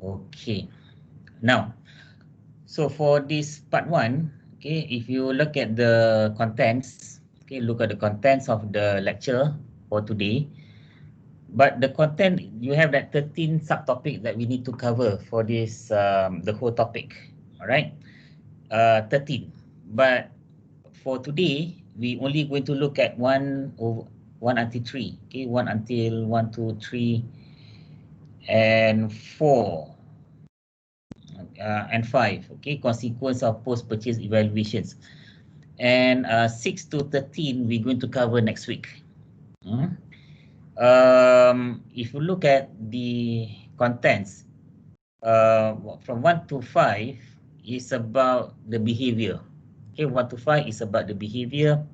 Okay. Now, so for this part one, okay, if you look at the contents, okay, look at the contents of the lecture for today. But the content, you have that 13 subtopics that we need to cover for this, the whole topic. All right, 13. But for today, we only going to look at one until three. Okay, one until 1, 2, 3, and 4. And 5, okay, consequence of post-purchase evaluations. And 6 to 13, we're going to cover next week. If you look at the contents, from 1 to 5 is about the behavior. Okay, 1 to 5 is about the behavior.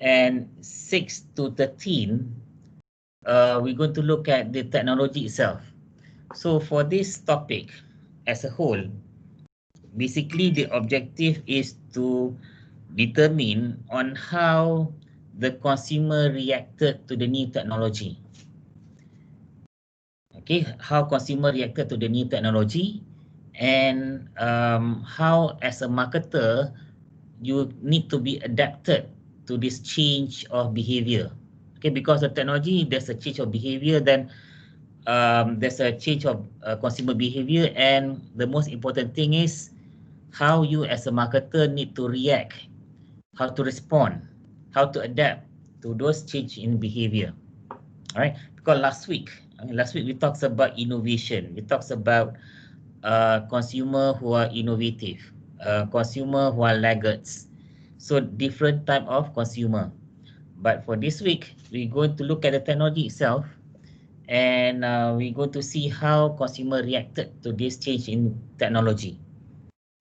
And 6 to 13, we're going to look at the technology itself. So for this topic as a whole, basically the objective is to determine on how the consumer reacted to the new technology. Okay, how consumer reacted to the new technology, and how as a marketer you need to be adapted to this change of behavior. Okay, because of technology, there's a change of behavior, then there's a change of consumer behavior, and the most important thing is how you as a marketer need to react, how to respond, how to adapt to those change in behavior. All right, because last week we talked about innovation. We talked about consumer who are innovative, consumer who are laggards. So different type of consumer. But for this week, we're going to look at the technology itself, and we're going to see how consumer reacted to this change in technology.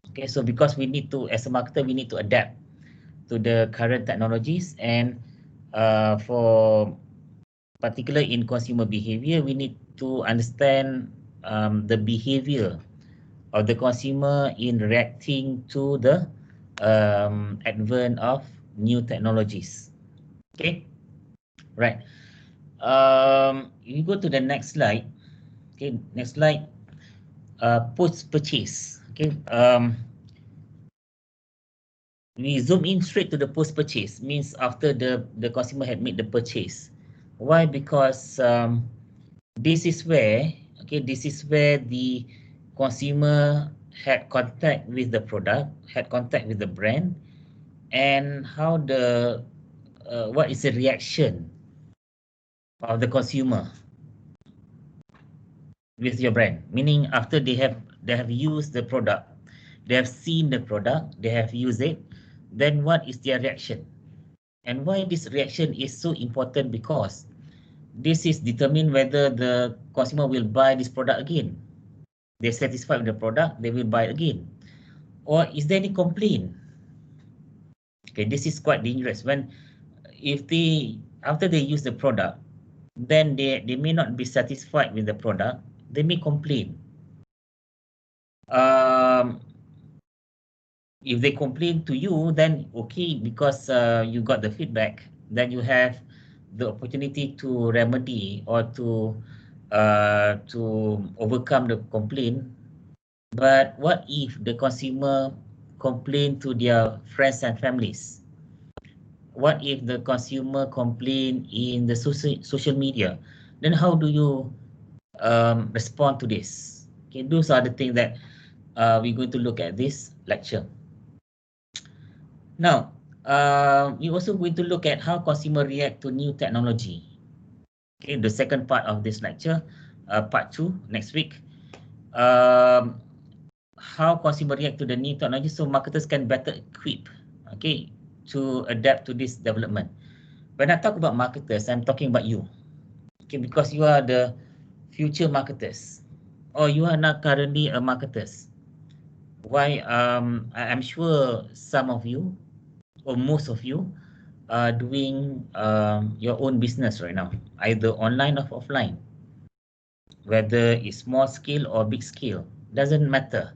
Okay, so because we need to, as a marketer, we need to adapt to the current technologies, and for particular in consumer behavior, we need to understand the behavior of the consumer in reacting to the advent of new technologies. Okay, right. You go to the next slide. Okay, next slide. Post purchase. Okay. We zoom in straight to the post purchase, means after the consumer had made the purchase. Why? Because this is where, okay, this is where the consumer had contact with the product, had contact with the brand, and how the what is the reaction of the consumer with your brand. Meaning after they have used the product, they have seen the product, they have used it, then what is their reaction? And why this reaction is so important? Because this is determine whether the consumer will buy this product again. They're satisfied with the product, they will buy again. Or is there any complaint? Okay, this is quite dangerous. When if they after they use the product, then they may not be satisfied with the product, they may complain. If they complain to you, then okay, because you got the feedback, then you have the opportunity to remedy or to overcome the complaint. But what if the consumer complain to their friends and families? What if the consumer complain in the social media? Then how do you respond to this? Okay, those are the things that we're going to look at this lecture. Now, we're also going to look at how consumer react to new technology. Okay, the second part of this lecture, part 2, next week. How consumer react to the new technology so marketers can better equip, okay, to adapt to this development. When I talk about marketers, I'm talking about you. Okay, because you are the future marketers, or you are not currently a marketers. Why? I'm sure some of you, or most of you, are doing your own business right now, either online or offline. Whether it's small scale or big scale, doesn't matter.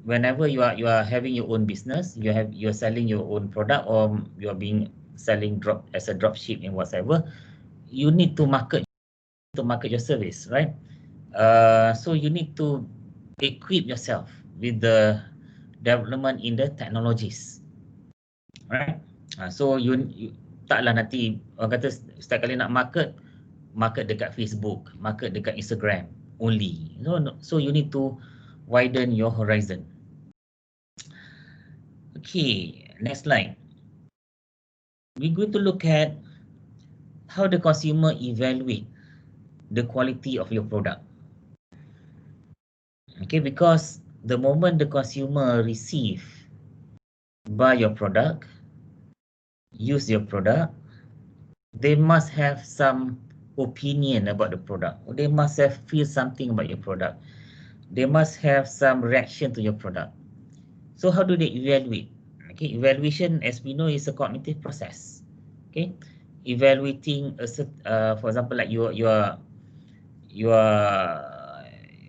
Whenever you are having your own business, you're selling your own product, or you're being selling as a drop ship in whatever, you need to market your service, right? So you need to equip yourself with the development in the technologies, right? So you taklah nanti orang kata setiap kali nak market dekat Facebook, market dekat Instagram only. So you need to widen your horizon. Okay, next slide. We're going to look at how the consumer evaluate the quality of your product. Okay, because the moment the consumer buy your product, use your product, they must have some opinion about the product. They must have feel something about your product. They must have some reaction to your product. So how do they evaluate? Okay, evaluation, as we know, is a cognitive process. Okay, evaluating for example, like you are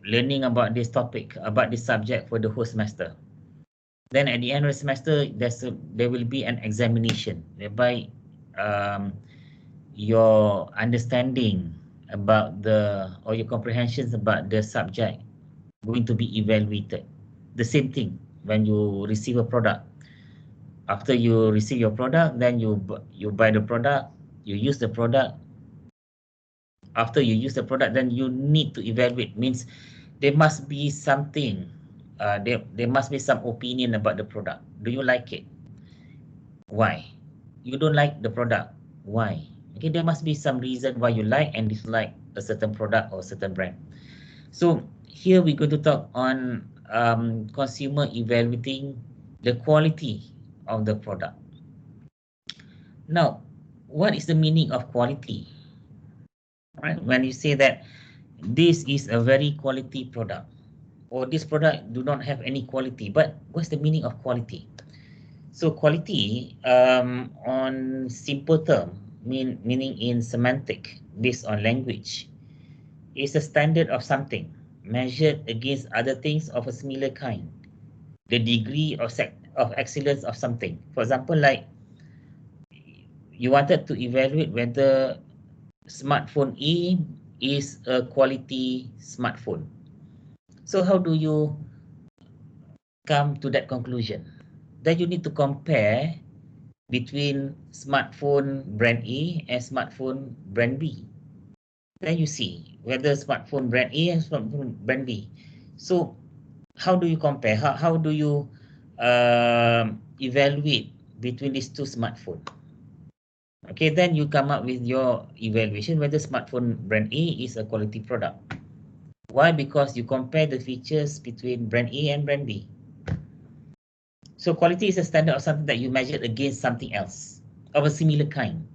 learning about this topic, about this subject for the whole semester. Then at the end of the semester, there will be an examination whereby your understanding about or your comprehensions about the subject going to be evaluated. The same thing when you receive a product. After you receive your product, then you buy the product, you use the product. After you use the product, then you need to evaluate. Means there must be something. There must be some opinion about the product. Do you like it? Why? You don't like the product. Why? Okay, there must be some reason why you like and dislike a certain product or a certain brand. So here we're going to talk on consumer evaluating the quality of the product. Now, what is the meaning of quality? Right? When you say that this is a very quality product, or this product do not have any quality, but what's the meaning of quality? So quality, on simple term, meaning in semantic, based on language, is a standard of something measured against other things of a similar kind. The degree of excellence of something. For example, like you wanted to evaluate whether smartphone A is a quality smartphone. So how do you come to that conclusion? Then you need to compare between smartphone brand A and smartphone brand B. Then you see whether smartphone brand A and smartphone brand B. So how do you compare? How do you evaluate between these two smartphones? Okay, then you come up with your evaluation whether smartphone brand A is a quality product. Why? Because you compare the features between brand A and brand B. So quality is a standard of something that you measure against something else of a similar kind.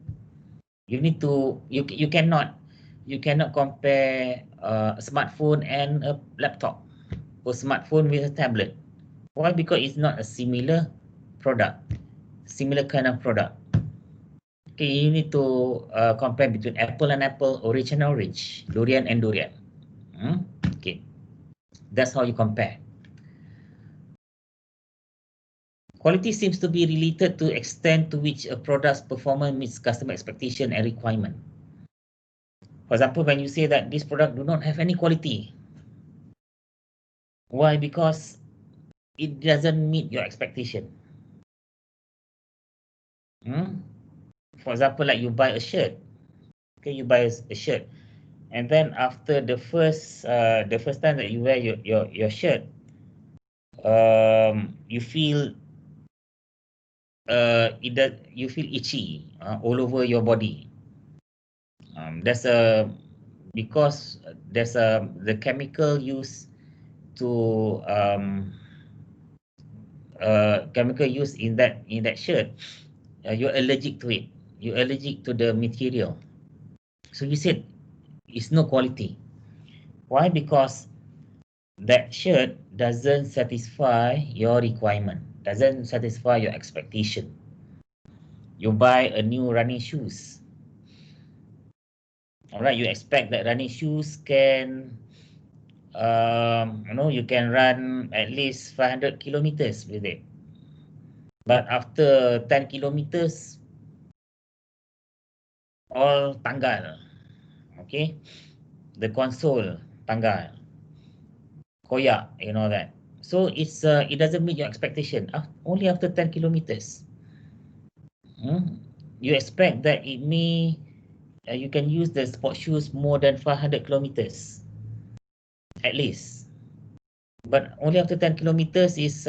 You need to you cannot compare a smartphone and a laptop or smartphone with a tablet. Why? Because it's not a similar product, similar kind of product. Okay, you need to compare between apple and apple, orange and orange, durian and durian. Okay, that's how you compare. Quality seems to be related to extent to which a product's performance meets customer expectation and requirement. For example, when you say that this product do not have any quality. Why? Because it doesn't meet your expectation. For example, like you buy a shirt. Okay, you buy a shirt, and then after the first time that you wear your shirt, you feel you feel itchy all over your body. Because there's the chemical used to chemical used in that shirt. You're allergic to it. You're allergic to the material. So you said it's no quality. Why? Because that shirt doesn't satisfy your requirement, doesn't satisfy your expectation. You buy a new running shoes. All right, you expect that running shoes can, you can run at least 500 kilometers with it. But after 10 kilometers, all tanggal. Okay, the console tanggal, koyak, you know that. So it doesn't meet your expectation. Only after 10 kilometers. You expect that it may you can use the sport shoes more than 500 kilometers at least. But only after 10 kilometers is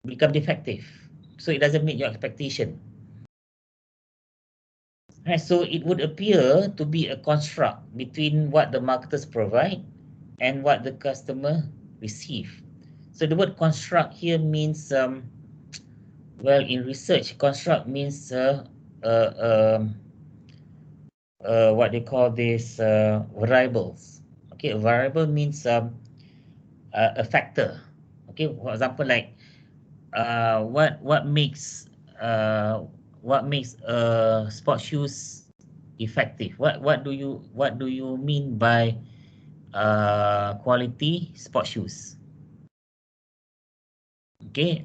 become defective. So it doesn't meet your expectation. Right, so it would appear to be a construct between what the marketers provide and what the customer receive. So the word construct here means, well, in research, construct means what they call this variables. Okay, a variable means a factor. Okay, for example, like what makes sport shoes effective? What do you mean by quality sport shoes? Okay,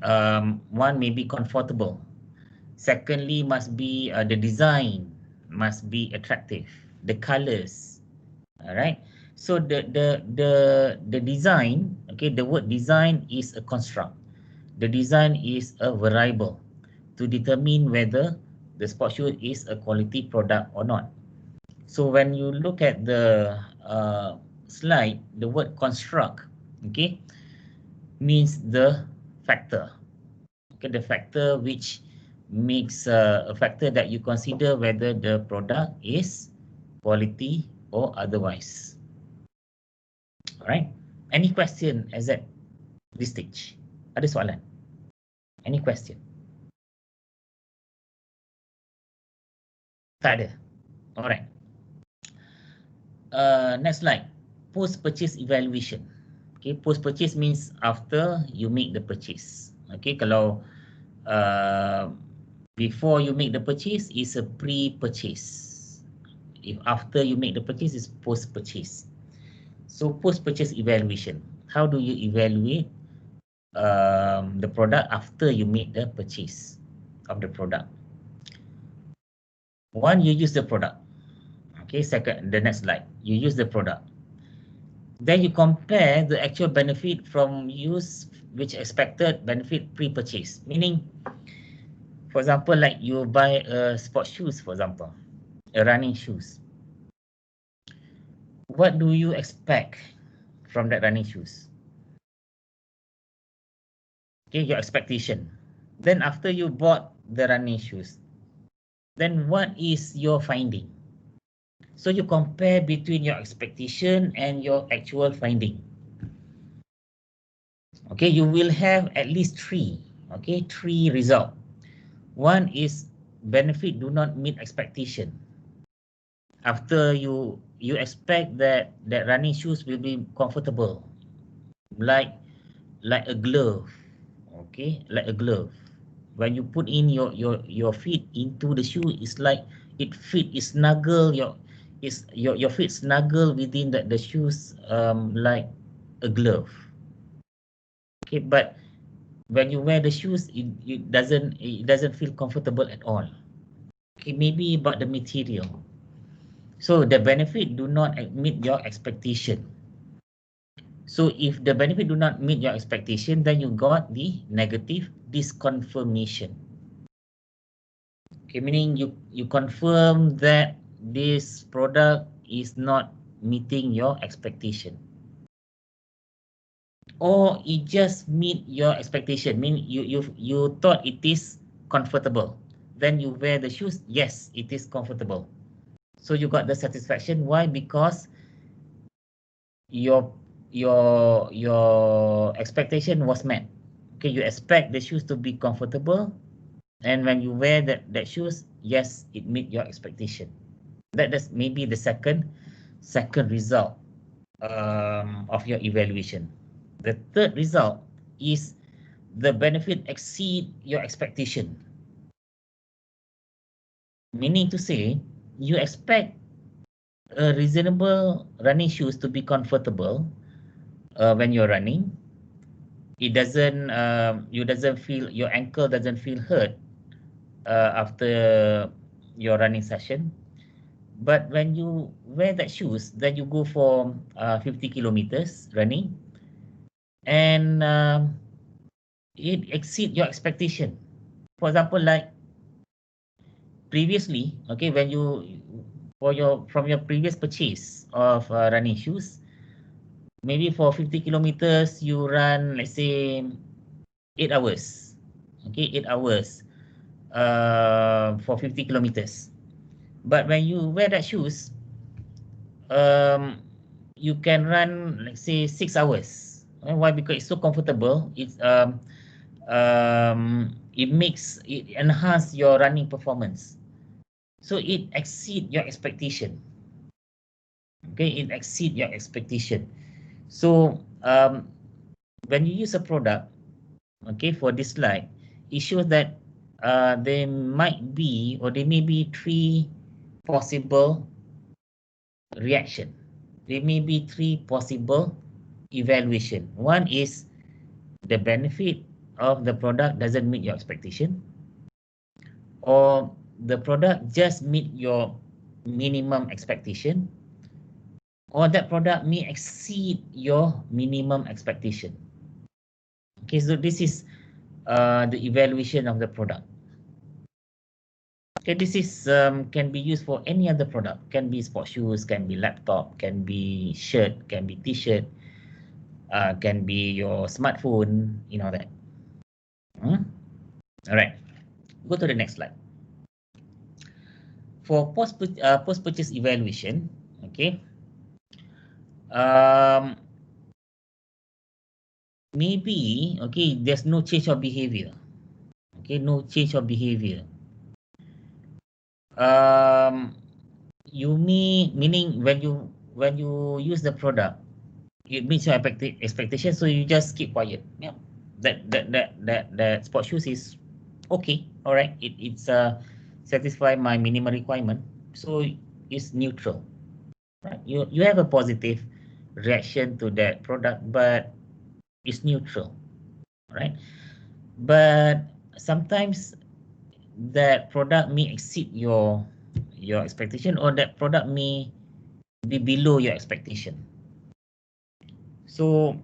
one may be comfortable. Secondly, must be the design must be attractive. The colors, all right. So the design, okay, the word design is a construct. The design is a variable to determine whether the sport shoe is a quality product or not. So when you look at the slide, the word construct, okay, means the factor. Okay, the factor which makes a factor that you consider whether the product is quality or otherwise. All right. Any question as at this stage? Ada soalan? Any question? Tak ada. Alright. Next slide. Post-purchase evaluation. Okay, post-purchase means after you make the purchase. Okay, kalau before you make the purchase is a pre-purchase. If after you make the purchase is post-purchase. So post-purchase evaluation. How do you evaluate the product after you make the purchase of the product? One, you use the product. Okay, second, the next slide. You use the product. Then you compare the actual benefit from use which expected benefit pre-purchase. Meaning, for example, like you buy a sport shoes, for example, a running shoes. What do you expect from that running shoes? Okay, your expectation. Then after you bought the running shoes, then what is your finding? So you compare between your expectation and your actual finding. Okay, you will have at least three. Okay, three result. One is benefit do not meet expectation. After you expect that running shoes will be comfortable, like a glove. Okay, like a glove. When you put in your feet into the shoe, it's like it snuggle your feet snuggle within the shoes like a glove. Okay, but when you wear the shoes, it doesn't feel comfortable at all. Okay, maybe about the material. So the benefit do not meet your expectation. So if the benefit do not meet your expectation, then you got the negative disconfirmation. Okay, meaning you confirm that this product is not meeting your expectation. Or it just meet your expectation, mean you thought it is comfortable. Then you wear the shoes, yes, it is comfortable. So you got the satisfaction. Why? Because your expectation was met. Okay, you expect the shoes to be comfortable, and when you wear that shoes, yes, it meet your expectation. That's maybe the second result of your evaluation. The third result is the benefit exceed your expectation. Meaning to say, you expect a reasonable running shoes to be comfortable when you're running. It doesn't, your ankle doesn't feel hurt after your running session. But when you wear that shoes, then you go for 50 kilometers running, and it exceed your expectation. For example, like previously, okay, when you from your previous purchase of running shoes, maybe for 50 kilometers you run, let's say, 8 hours. Okay, 8 hours for 50 kilometers. But when you wear that shoes, um, you can run, let's say, 6 hours. Why? Because it's so comfortable. It enhance your running performance. So it exceed your expectation. Okay, it exceed your expectation. So when you use a product, okay, for this slide, it shows that there might be, or there may be, three possible reaction. There may be three possible evaluation. One is the benefit of the product doesn't meet your expectation, or the product just meet your minimum expectation, or that product may exceed your minimum expectation. Okay, so this is the evaluation of the product. Okay, this is can be used for any other product. Can be sports shoes, can be laptop, can be shirt, can be t-shirt, can be your smartphone, that. All right, go to the next slide. For post purchase evaluation, okay, maybe, okay, there's no change of behavior. Okay, no change of behavior. You meaning when you use the product, it meets your expectation, so you just keep quiet. Yeah, that sports shoes is okay. All right, it's satisfy my minimum requirement, so it's neutral. Right, you have a positive reaction to that product, but it's neutral, right? But sometimes that product may exceed your expectation, or that product may be below your expectation. So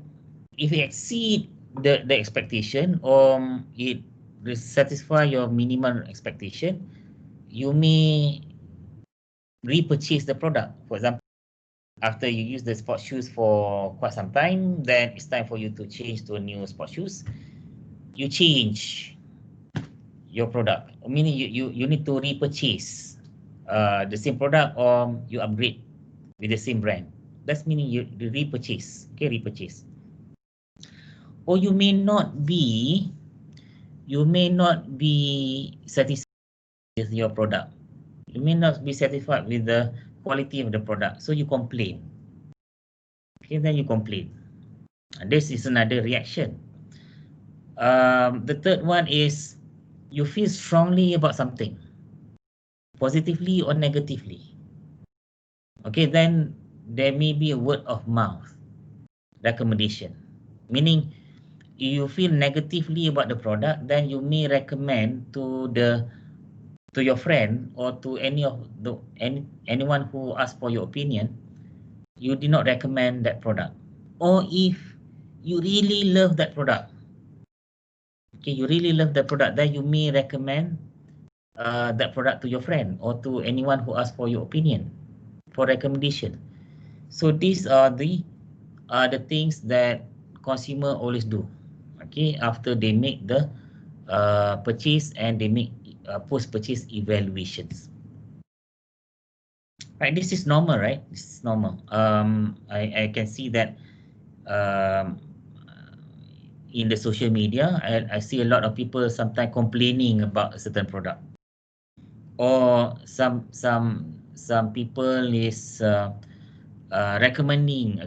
if it exceed the expectation, or it satisfy your minimum expectation, you may repurchase the product. For example, after you use the sports shoes for quite some time, then it's time for you to change to a new sports shoes. You change your product, meaning you need to repurchase the same product, or you upgrade with the same brand. That's meaning you repurchase. Okay, repurchase. Or you may not be satisfied with your product. You may not be satisfied with the quality of the product, so you complain. Okay, then you complain. This is another reaction. The third one is you feel strongly about something, positively or negatively. Okay, then there may be a word of mouth recommendation, meaning you feel negatively about the product, then you may recommend to your friend, or to anyone who asks for your opinion. You did not recommend that product. Or if you really love that product, okay, you really love that product, then you may recommend that product to your friend, or to anyone who asks for your opinion, for recommendation. So these are the things that consumer always do, okay, after they make the purchase, and they make post-purchase evaluations. Right, this is normal, right? This is normal. I can see that in the social media, I see a lot of people sometimes complaining about a certain product, or some people is recommending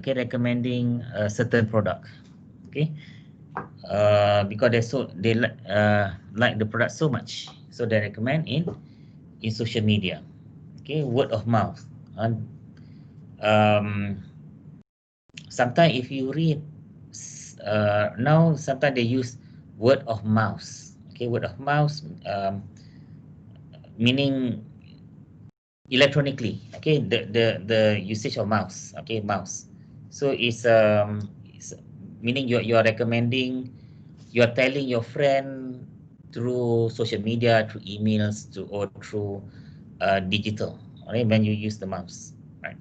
a certain product, okay, because they like the product so much, so they recommend in social media. Okay, word of mouth. And sometimes if you read, now sometimes they use word of mouth. Okay, word of mouth, meaning electronically. Okay, the usage of mouse. Okay, mouse. So it's meaning you're recommending, you're telling your friend through social media, through emails, or through digital. Right, when you use the mouse, right?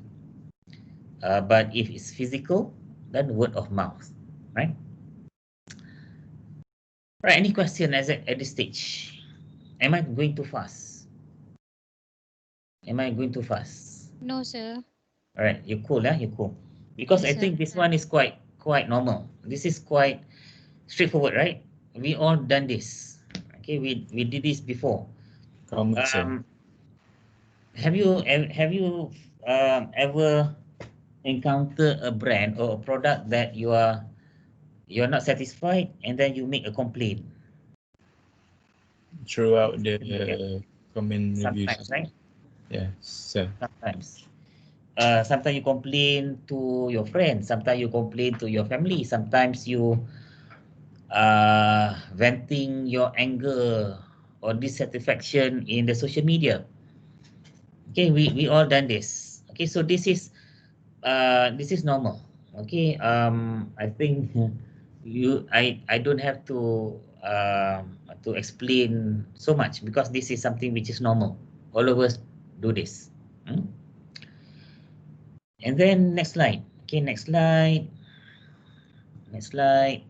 But if it's physical, then word of mouth, right? Right. Any question at this stage? Am I going too fast? Am I going too fast? No, sir. All right, you're cool, yeah, you're cool. Because Yes, I sir. think this one is quite normal. This is quite straightforward, right? We all done this. Okay, we did this before. Common, sir. Um, have you ever encountered a brand or a product that you're not satisfied, and then you make a complaint? Throughout Yeah, the comment reviews. sometimes, right? Yes, sir. Sometimes. Sometimes you complain to your friends, sometimes you complain to your family, sometimes you venting your anger or dissatisfaction in the social media. Okay, we all done this. Okay, so this is normal. Okay, I think I don't have to explain so much, because this is something which is normal. All of us do this. Hmm? And then next slide. Okay, next slide. Next slide.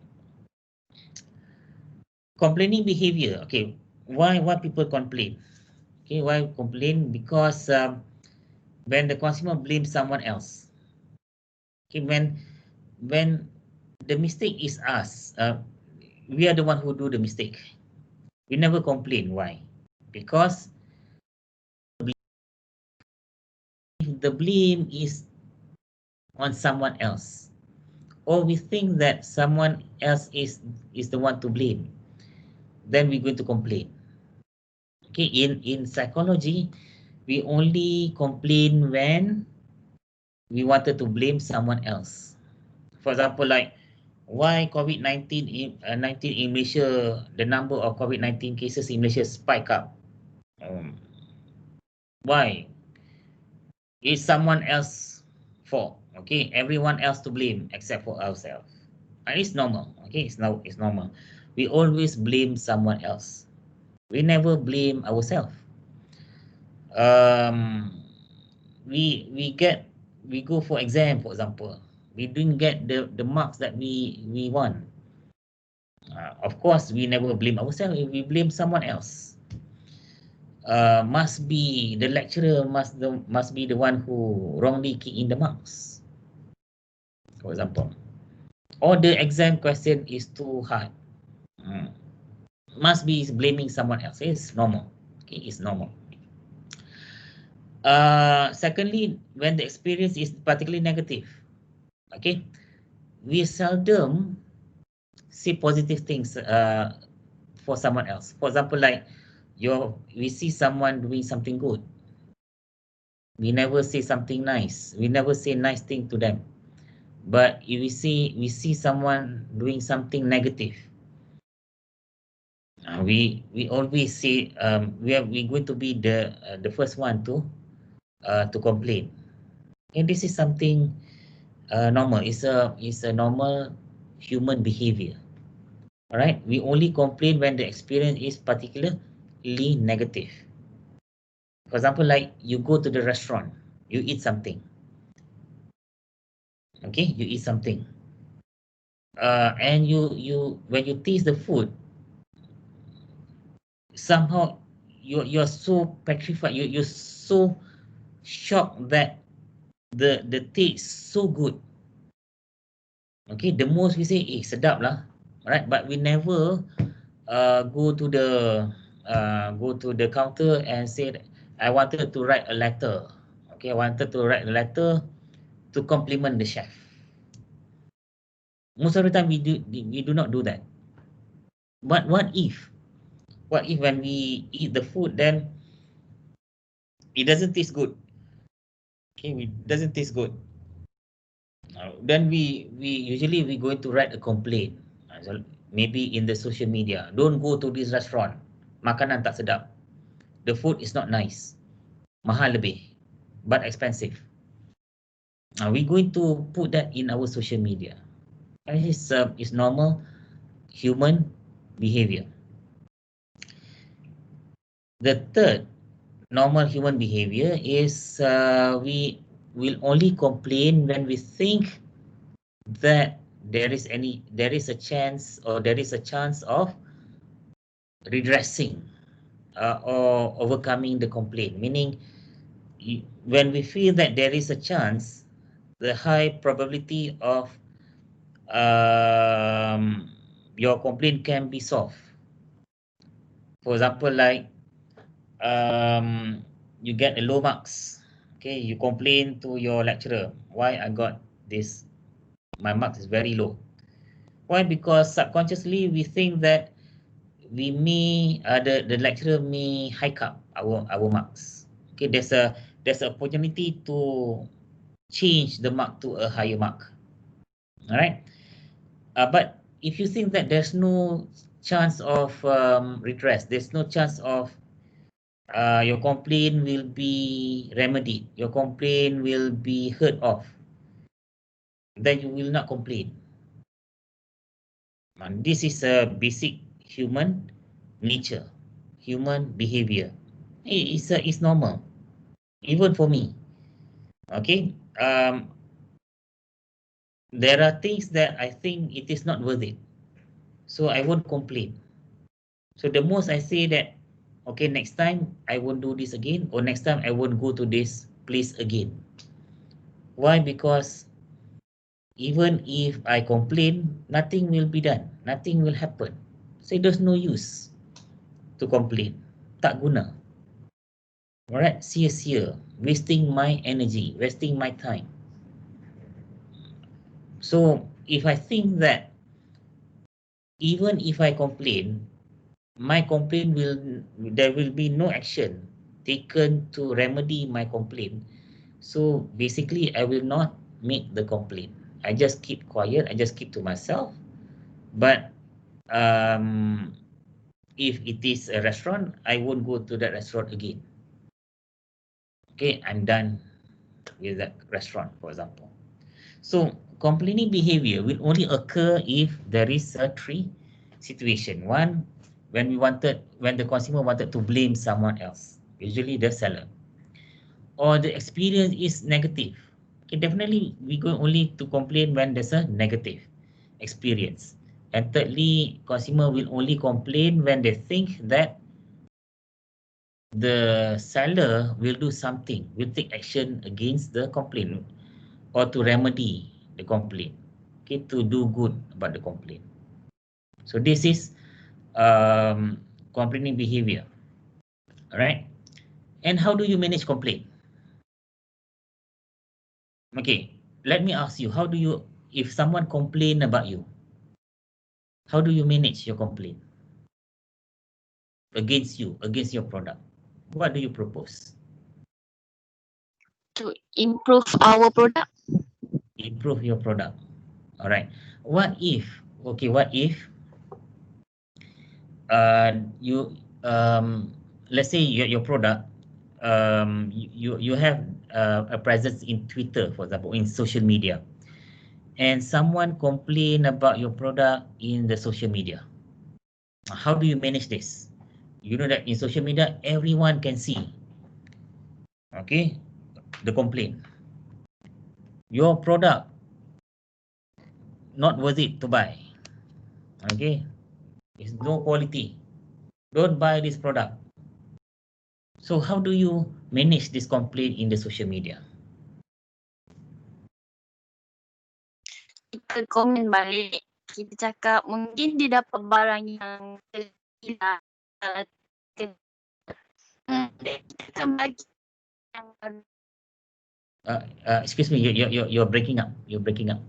Complaining behavior. Okay, why people complain? Okay, why complain? Because when the consumer blames someone else. Okay, when the mistake is us, we are the one who do the mistake. We never complain. Why? Because if the blame is on someone else, or we think that someone else is the one to blame, then we're going to complain. Okay, in psychology, we only complain when we wanted to blame someone else. For example, like why COVID-19 in Malaysia, the number of COVID-19 cases in Malaysia spike up. Why? It's someone else fault. Okay, everyone else to blame except for ourselves. And it's normal. Okay, it's normal. We always blame someone else. We never blame ourselves. Um, we go for exam, for example. We didn't get the marks that we want. Of course, we never blame ourselves. We blame someone else. Must be the lecturer must be the one who wrongly key in the marks, for example, or the exam question is too hard. Hmm. Must be blaming someone else. It's normal. Okay, it's normal. Secondly, when the experience is particularly negative, okay, we seldom see positive things for someone else. For example, like we see someone doing something good, we never say something nice. We never say nice thing to them. But if we see someone doing something negative, we always say we going to be the first one to complain. And this is something normal. It's a normal human behavior. All right. We only complain when the experience is particularly negative. For example, like you go to the restaurant, you eat something. Okay, you eat something. And you when you taste the food, somehow you're so petrified, you're so shocked that the taste so good. Okay, the most we say, sedap lah, right? But we never go to the counter and say that I wanted to write a letter. Okay, I wanted to write a letter to compliment the chef. Most of the time we do not do that. But what if when we eat the food, then it doesn't taste good? Okay, it doesn't taste good. Then we usually we going to write a complaint. So maybe in the social media, don't go to this restaurant. Makanan tak sedap. The food is not nice. mahal lebih, but expensive. We're going to put that in our social media. It's normal human behavior. The third normal human behavior is we will only complain when we think that there is a chance of redressing or overcoming the complaint. Meaning, when we feel that there is a chance, the high probability of your complaint can be solved. For example, like you get a low marks. Okay, you complain to your lecturer, why I got this, my marks is very low. Why? Because subconsciously we think that the lecturer may hike up our marks. Okay, there's a opportunity to change the mark to a higher mark. All right. But if you think that there's no chance of redress, there's no chance of your complaint will be remedied, your complaint will be heard of, then you will not complain. And this is a basic human nature, human behavior. It's normal, even for me. Okay. There are things that I think it is not worth it, so I won't complain. So the most I say that, okay, next time I won't do this again, or next time I won't go to this place again. Why? Because even if I complain, nothing will be done, nothing will happen. So there's no use to complain. Tak guna. Alright, sia-sia, wasting my energy, wasting my time. So if I think that even if I complain, there will be no action taken to remedy my complaint. So basically, I will not make the complaint. I just keep quiet. I just keep to myself. But if it is a restaurant, I won't go to that restaurant again. Okay, I'm done with that restaurant, for example. So complaining behavior will only occur if there is a three situation. One, when the consumer wanted to blame someone else, usually the seller, or the experience is negative. Okay, definitely we go only to complain when there's a negative experience. And thirdly, consumer will only complain when they think that the seller will do something, will take action against the complaint or to remedy the complaint, okay, to do good about the complaint. So this is complaining behavior. All right. And how do you manage complaint? Okay, let me ask you, if someone complain about you, how do you manage your complaint against your product? What do you propose? To improve our product. Improve your product. All right. What if you let's say your product you have a presence in Twitter, for example, in social media, and someone complain about your product in the social media. How do you manage this? You know that in social media everyone can see, okay, the complaint. Your product not worth it to buy. Okay, it's no quality. Don't buy this product. So how do you manage this complaint in the social media? Kita komen balik. Kita cakap mungkin dia dapat barang yang gila. Kita akan bagi yang Excuse me, you're breaking up. You're breaking up.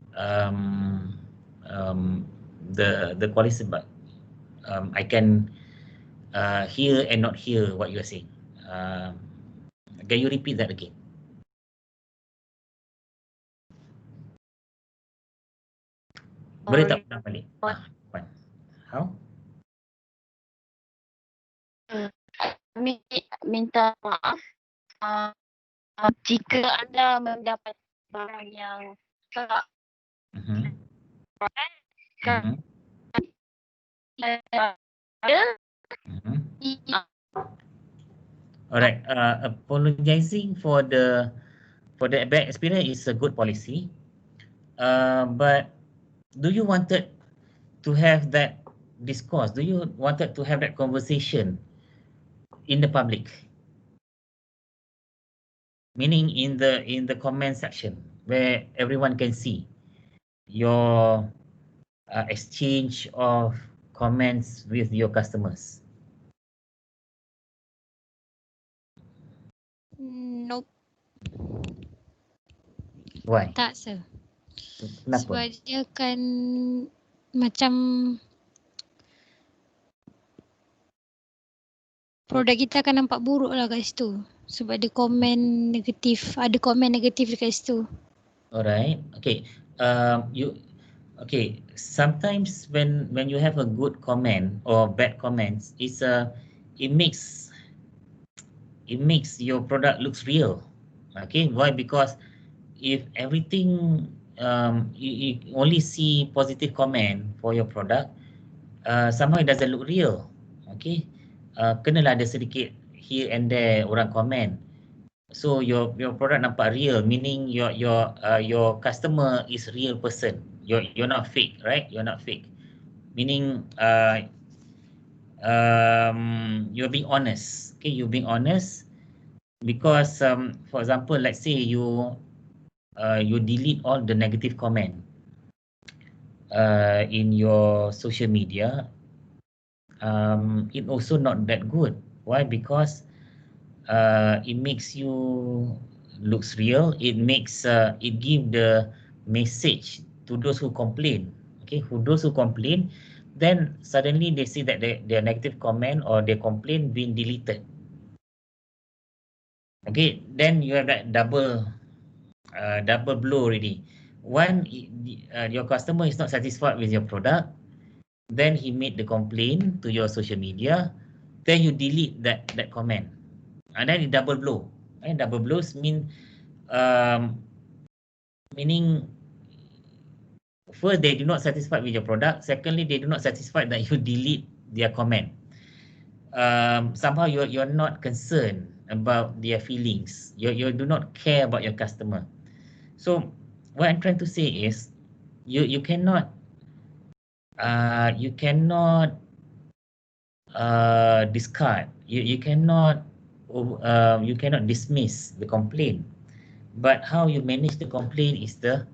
The quality, but I can hear and not hear what you're saying. Can you repeat that again? Boleh tak ulang balik? Fine. How? minta maaf Jika anda mendapat barang yang salah, Mhm. kan Mhm. ada Mhm. Alright, apologizing for the bad experience is a good policy. But do you wanted to have that discourse? Do you wanted to have that conversation in the public? Meaning in the comment section where everyone can see your exchange of comments with your customers. Nope, Why? tak sir. Kenapa? Sebab dia akan macam produk kita akan nampak buruk lah kat situ. Sebab ada komen negatif, dekat situ. Alright. Okay. Sometimes when you have a good comment or bad comments, it makes your product looks real. Okay. Why? Because if everything you only see positive comment for your product, somehow it doesn't look real. Okay. Kenalah ada sedikit here and there orang komen. So your product nampak real, meaning your customer is real person. You're not fake, right? You're not fake. Meaning you're being honest. Okay, you're being honest because for example, let's say you delete all the negative comment in your social media. It also not that good. Why? Because it makes you looks real. It give the message to those who complain. Okay, those who complain, then suddenly they see that their negative comment or their complaint being deleted. Okay, then you have that double blow already. One, your customer is not satisfied with your product, then he made the complaint to your social media, then you delete that comment. And then it double blow. And double blows meaning first they do not satisfied with your product. Secondly, they do not satisfied that you delete their comment. Somehow you're not concerned about their feelings. You do not care about your customer. So what I'm trying to say is you cannot discard. You cannot dismiss the complaint. But how you manage the complaint is the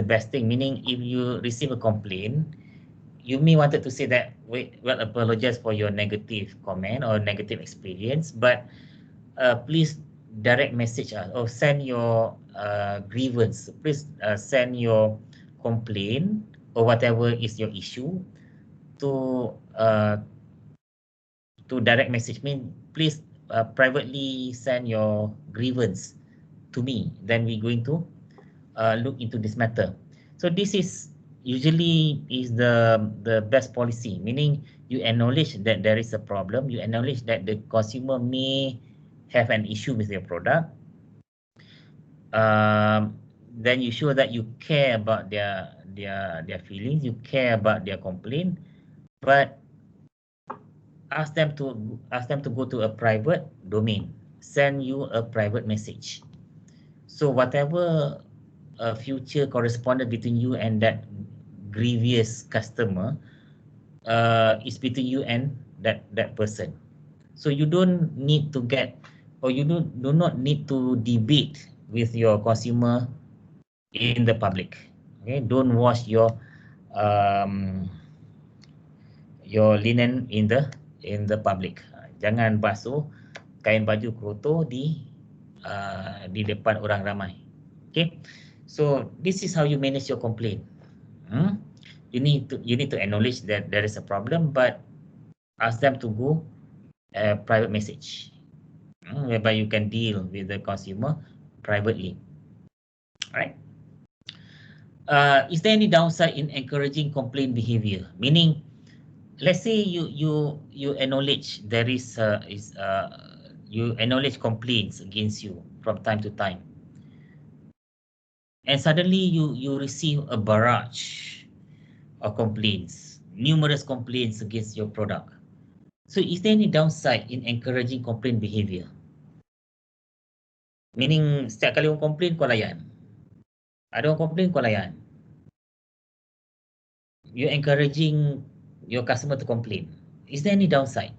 best thing. Meaning, if you receive a complaint, you may wanted to say that, apologize for your negative comment or negative experience, but please direct message us or send your grievance. Please send your complaint or whatever is your issue to direct message. Please privately send your grievance to me. Then we're going to look into this matter. So this is usually is the best policy, meaning you acknowledge that there is a problem, you acknowledge that the consumer may have an issue with your product. Then you show that you care about their feelings, you care about their complaint, but ask them to go to a private domain, send you a private message. So whatever future correspondence between you and that grievous customer is between you and that person. So you don't need to get, or you do not need to debate with your consumer in the public. Okay, don't wash your linen in the public. Jangan basuh kain baju kotor di depan orang ramai. Okay, so this is how you manage your complaint. You need to acknowledge that there is a problem, but ask them to go a private message, whereby you can deal with the consumer privately. All right. Is there any downside in encouraging complaint behavior? Meaning, let's say you acknowledge there is You acknowledge complaints against you from time to time. And suddenly you receive a barrage of complaints, numerous complaints against your product. So is there any downside in encouraging complaint behavior? Meaning setiap kali orang complain kau layan. Ada orang complain kau layan. You're encouraging your customer to complain. Is there any downside?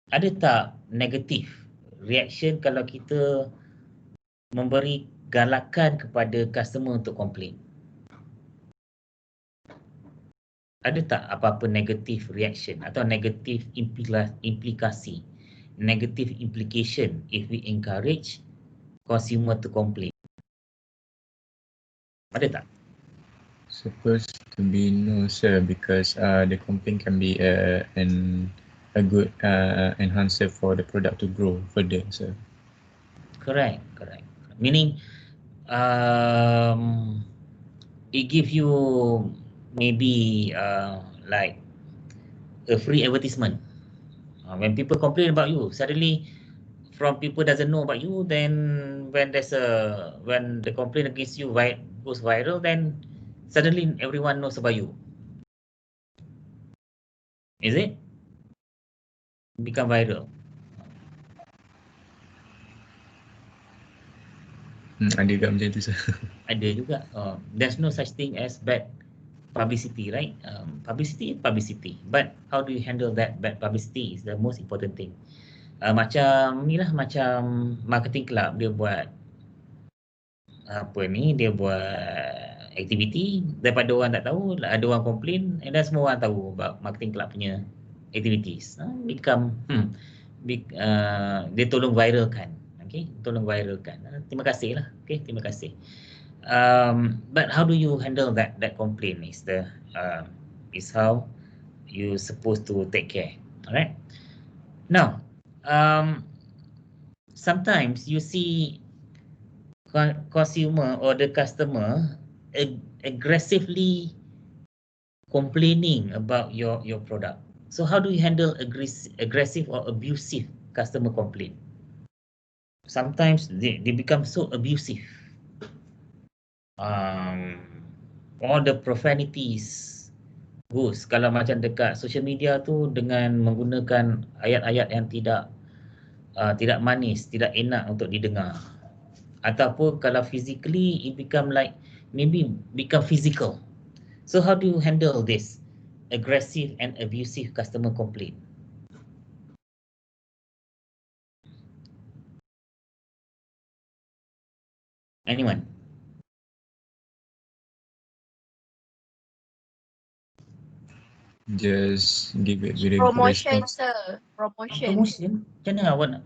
Ada tak negatif reaction kalau kita memberi galakan kepada customer untuk complain? Ada tak apa-apa negative reaction atau negative implikasi, negative implication if we encourage consumer to complain? Ada tak? Supposed to be no, sir, because the complaint can be a good enhancer for the product to grow further, sir. Correct. Meaning, it gives you maybe like a free advertisement. When people complain about you, suddenly from people doesn't know about you, then when the complaint against you goes viral, then suddenly everyone knows about you. Is it? Become viral. Ada juga macam tu, sir. Ada juga. There's no such thing as bad publicity, right? Publicity, but how do you handle that bad publicity is the most important thing. Macam marketing club, dia buat dia buat aktiviti daripada orang tak tahu, ada orang komplain, and then semua orang tahu about marketing club punya activities. Dia tolong viralkan. Tolong viralkan. Terima kasih lah. Terima kasih. But how do you handle that complaint is how you supposed to take care. Alright. Now, sometimes you see consumer or the customer aggressively complaining about your product. So how do you handle aggressive or abusive customer complaint? Sometimes they become so abusive. All the profanities goes kalau macam dekat social media tu dengan menggunakan ayat-ayat yang tidak manis, tidak enak untuk didengar. Ataupun kalau physically it become physical. So how do you handle this aggressive and abusive customer complaint? Anyone? Just give it with a Promotion, response. sir. Promotion. Macam mana awak nak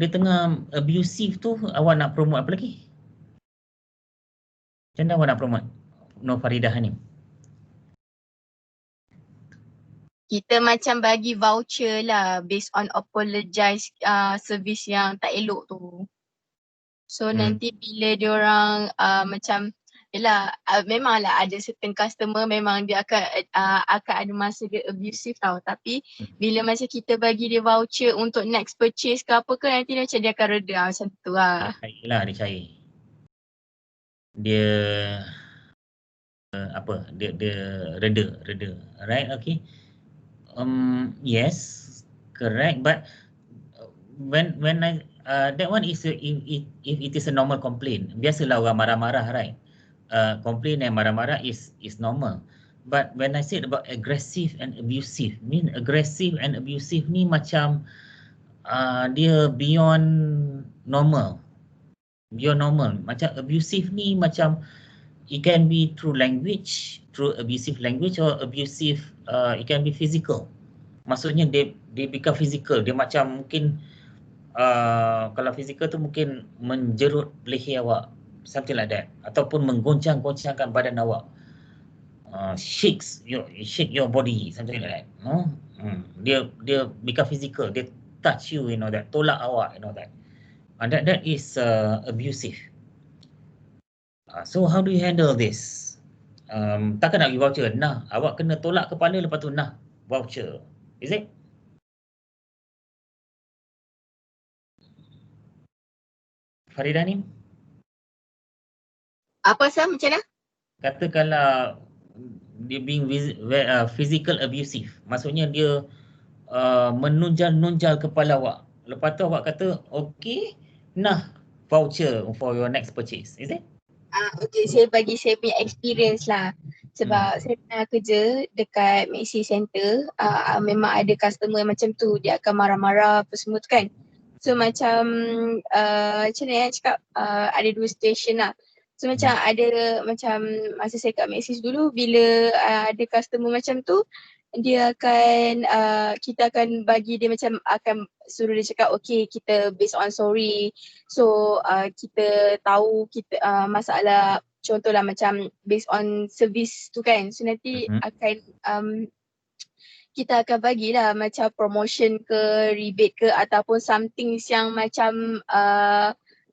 dia tengah abusive tu, awak nak promote apa lagi? Macam mana awak nak promote Nur Faridah ni? Kita macam bagi voucher lah based on apologize service yang tak elok tu. So nanti bila diorang macam yelah, memanglah ada certain customer memang dia akan ada masa dia abusive tau. Tapi bila macam kita bagi dia voucher untuk next purchase ke apa ke, nanti macam dia akan reda macam tu lah. Dia cair. Dia dia reda. Alright, okay. Yes, correct. But when I that one is if it is a normal complaint. Biasalah orang marah-marah, right? Complain and marah-marah is normal. But when I said about aggressive and abusive, aggressive and abusive ni macam dia beyond normal. Macam abusive ni macam it can be through abusive language or abusive it can be physical. Maksudnya dia become physical. Dia macam mungkin kalau physical tu mungkin menjerut leher awak, something like that, ataupun menggoncang-goncangkan badan awak, shake your body, something like that. No, dia become physical. Dia touch you, that, tolak awak, that. That is abusive. So how do you handle this? Takkan nak bagi voucher? Nah, awak kena tolak kepala lepas tu nah voucher. Is it? Faridah ni Apa Sam, macam mana? kata kalau dia being physical abusive, maksudnya dia menunjal-nunjal kepala awak. Lepas tu awak kata, okay, nah voucher for your next purchase. Is it? Okay, saya bagi saya punya experience lah. Sebab saya pernah kerja dekat Maxi Center, memang ada customer macam tu, dia akan marah-marah apa semua tu kan. So macam macam mana yang cakap, ada 2 station lah. So macam ada macam masa saya kat Maxis dulu, bila ada customer macam tu, dia akan kita akan bagi dia macam akan suruh dia cakap okay, kita based on sorry. So kita tahu kita masalah, contohlah macam based on service tu kan. So nanti akan kita akan bagilah macam promotion ke, rebate ke, ataupun something yang macam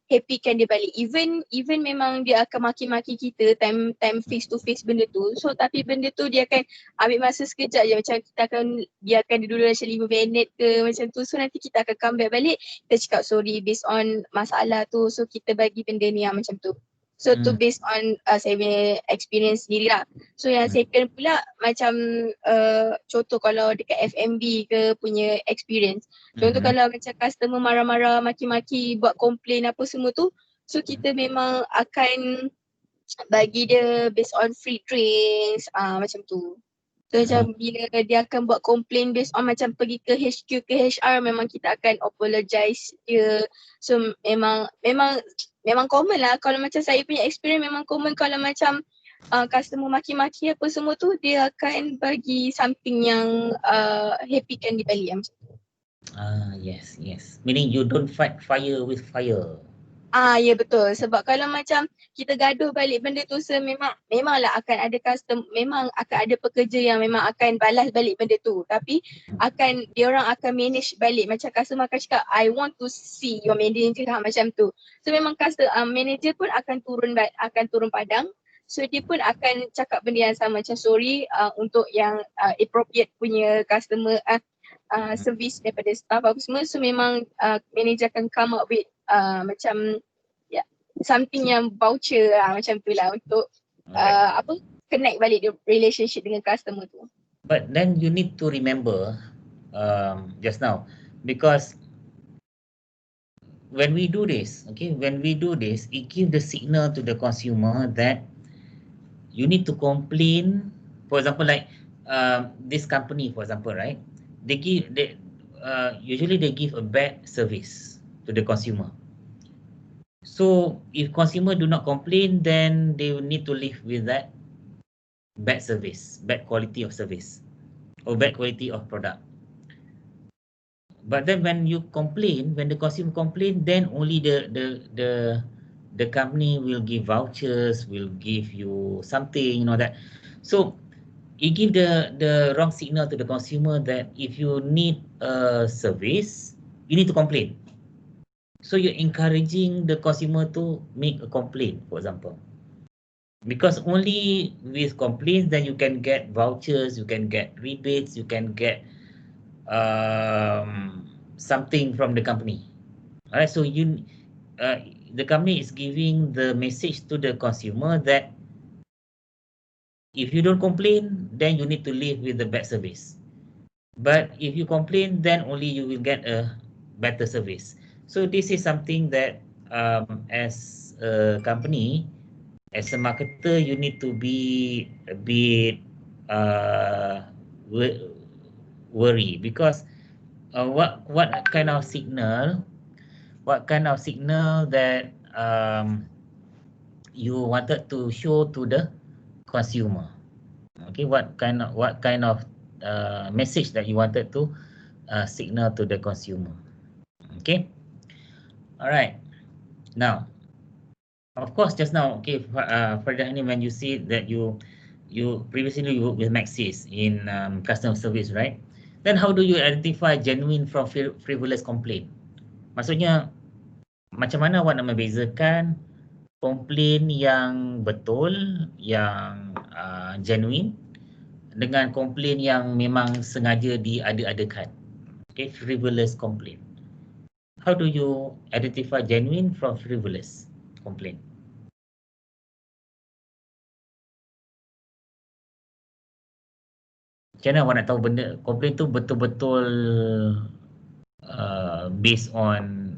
happykan dia balik. Even memang dia akan maki-maki kita time face to face benda tu. So tapi benda tu dia akan ambil masa sekejap je, macam kita akan, dia akan duduk macam 5 minit ke macam tu. So nanti kita akan come back balik, kita cakap sorry based on masalah tu. So kita bagi benda ni yang macam tu. So tu based on saya punya experience sendiri lah. So yang second pula macam contoh kalau dekat F&B ke punya experience. Contoh kalau macam customer marah-marah, maki-maki, buat komplain apa semua tu. So kita memang akan bagi dia based on free drinks macam tu. So macam bila dia akan buat komplain based on macam pergi ke HQ ke HR, memang kita akan apologize dia. So memang common lah, kalau macam saya punya experience memang common kalau macam customer maki-maki apa semua tu, dia akan bagi something yang happykan di balik macam tu. Yes. Meaning you don't fight fire with fire. Ya betul. Sebab kalau macam kita gaduh balik benda tu, memanglah akan ada memang akan ada pekerja yang memang akan balas balik benda tu. Tapi diorang akan manage balik. Macam customer akan cakap, I want to see your manager macam tu. So memang manager pun akan turun padang. So dia pun akan cakap benda yang sama, macam sorry untuk yang appropriate punya customer service daripada staff apa semua. So memang manager akan come up with macam something yang voucher macam tu lah untuk connect balik the relationship dengan customer tu. But then you need to remember just now, because when we do this, it gives the signal to the consumer that you need to complain. For example, like this company, for example, right? Usually they give a bad service to the consumer. So if consumer do not complain, then they will need to live with that bad service, bad quality of service, or bad quality of product. But then when you complain, when the consumer complain, then only the company will give vouchers, will give you something, that. So it give the wrong signal to the consumer that if you need a service, you need to complain. So you're encouraging the consumer to make a complaint, for example. Because only with complaints then you can get vouchers, you can get rebates, you can get something from the company. Alright, so the company is giving the message to the consumer that if you don't complain, then you need to live with the bad service. But if you complain, then only you will get a better service. So this is something that as a company, as a marketer, you need to be a bit worry, because what kind of signal that you wanted to show to the consumer. Okay, what kind of message that you wanted to signal to the consumer. Okay. All right. Now, of course, just now, okay, Faridah, when you see that you previously worked with Maxis in customer service, right? Then how do you identify genuine from frivolous complaint? Maksudnya, macam mana awak nak membezakan komplain yang betul, yang genuine, dengan komplain yang memang sengaja diada-adakan? Okay, frivolous complaint. how do you identify genuine from frivolous complaint? Macam mana awak nak tahu benda komplain tu betul-betul based on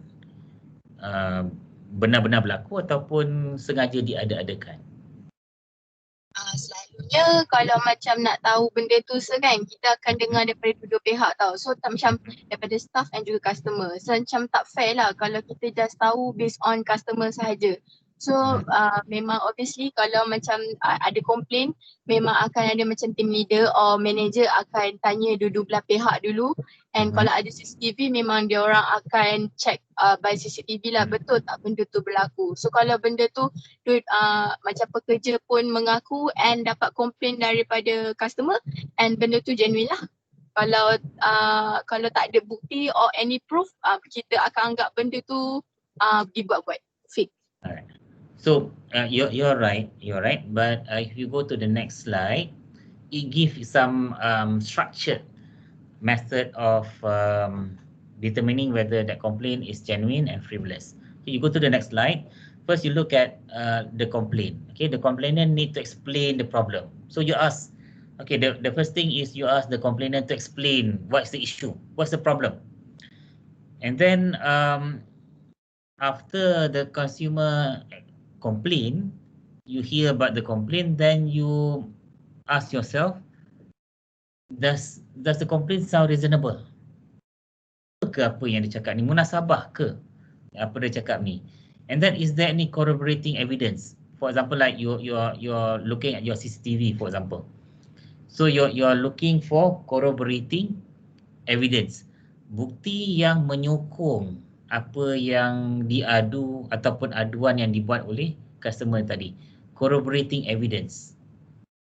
benar-benar berlaku ataupun sengaja diada-adakan? Selalunya kalau macam nak tahu benda tu kan, kita akan dengar daripada dua pihak tau. So tak macam daripada staff and juga customer. So macam tak fair lah kalau kita just tahu based on customer sahaja. So memang obviously kalau macam ada komplain, memang akan ada macam team leader or manager akan tanya dua-dua belah pihak dulu. And kalau ada CCTV memang dia orang akan check by CCTV lah betul tak benda tu berlaku. So kalau benda tu macam pekerja pun mengaku and dapat komplain daripada customer and benda tu genuine lah. Kalau tak ada bukti or any proof, kita akan anggap benda tu dibuat-buat, fake. Alright. So you're right. But if you go to the next slide, it gives some structured method of determining whether that complaint is genuine and frivolous. So you go to the next slide. First, you look at the complaint. Okay, the complainant need to explain the problem. So you ask, okay, the first thing is you ask the complainant to explain what's the issue, what's the problem, and then after the consumer complain, you hear about the complaint, then you ask yourself, does the complaint sound reasonable? Ke apa yang dia cakap ni, munasabah ke apa dia cakap ni? And then is there any corroborating evidence? For example, like you're looking at your CCTV, for example. So you're looking for corroborating evidence, bukti yang menyokong apa yang diadu ataupun aduan yang dibuat oleh customer tadi. Corroborating evidence.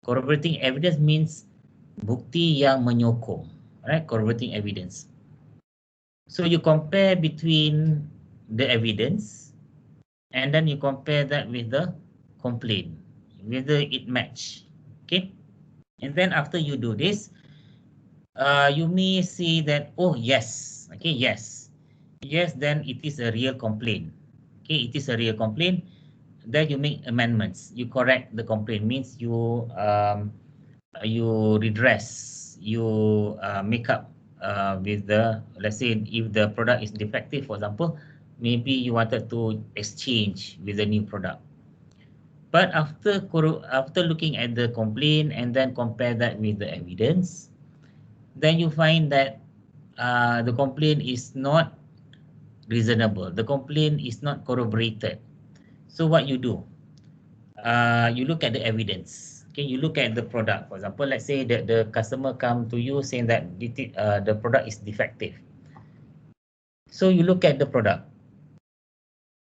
Corroborating evidence means bukti yang menyokong, right? Corroborating evidence. So you compare between the evidence and then you compare that with the complaint, whether it match. Okay, and then after you do this, you may see that, oh yes, okay, yes, then it is a real complaint. Okay, it is a real complaint. Then you make amendments. You correct the complaint, means you redress, you make up with the, let's say if the product is defective, for example, maybe you wanted to exchange with a new product. But after looking at the complaint and then compare that with the evidence, then you find that the complaint is not reasonable. The complaint is not corroborated. So what you do? You look at the evidence. Okay, you look at the product. For example, let's say that the customer come to you saying that the product is defective. So you look at the product.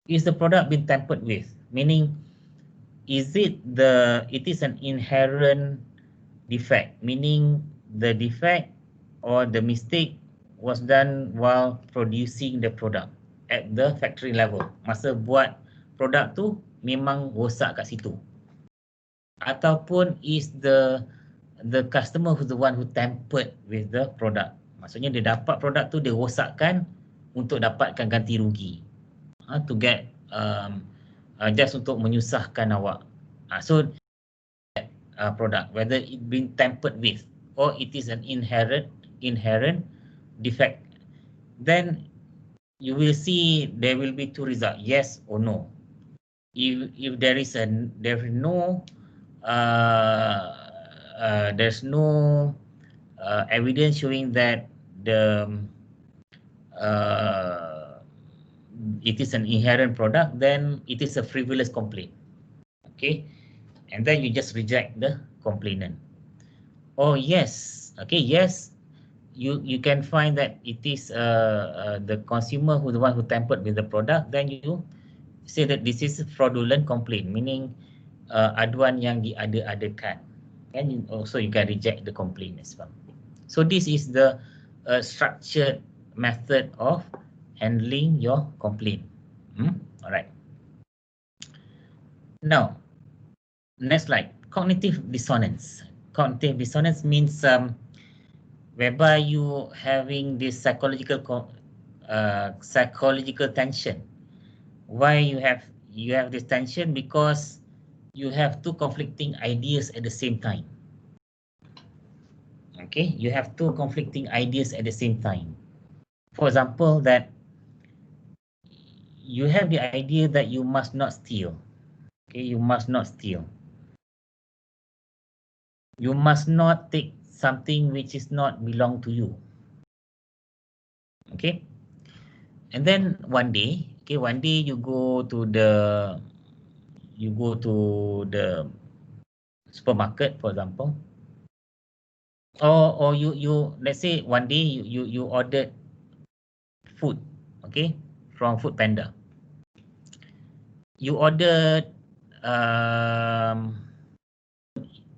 Is the product been tampered with? Meaning, it is an inherent defect? Meaning the defect or the mistake was done while producing the product at the factory level. Masa buat produk tu memang rosak kat situ. Ataupun is the customer who's the one who tampered with the product. Maksudnya dia dapat produk tu, dia rosakkan untuk dapatkan ganti rugi. To get just untuk menyusahkan awak. So product, whether it been tampered with or it is an inherent defect, then you will see there will be two results, yes or no. If there's no evidence showing that it is an inherent product, then it is a frivolous complaint. Okay, and then you just reject the complainant. Oh yes, okay, yes, you can find that it is the consumer who the one who tampered with the product. Then you say that this is fraudulent complaint, meaning aduan yang diada-adakan. And also you can reject the complaint as well. So this is the structured method of handling your complaint. All right. Now, next slide. Cognitive dissonance. Cognitive dissonance means whereby you having this psychological psychological tension. Why you have this tension? Because you have two conflicting ideas at the same time. Okay, you have two conflicting ideas at the same time. For example, that you have the idea that you must not steal. Okay, you must not steal. You must not take something which is not belong to you. Okay, and then one day you go to the supermarket, for example, or you let's say one day you ordered food, okay, from Foodpanda. You ordered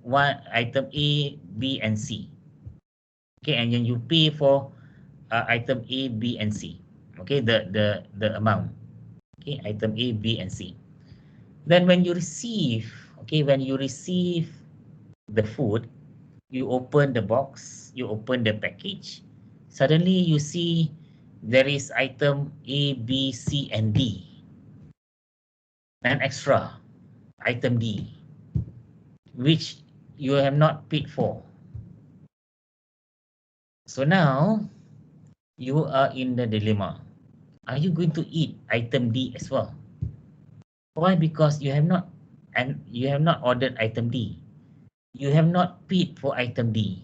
one item A, B, and C. Okay, and then you pay for item A, B, and C. Okay, the amount. Okay, item A, B, and C. Then when you receive the food, you open the box, you open the package. Suddenly you see there is item A, B, C, and D. An extra item D, which you have not paid for. So now you are in the dilemma. Are you going to eat item D as well? Why? Because you have not ordered item D. You have not paid for item D.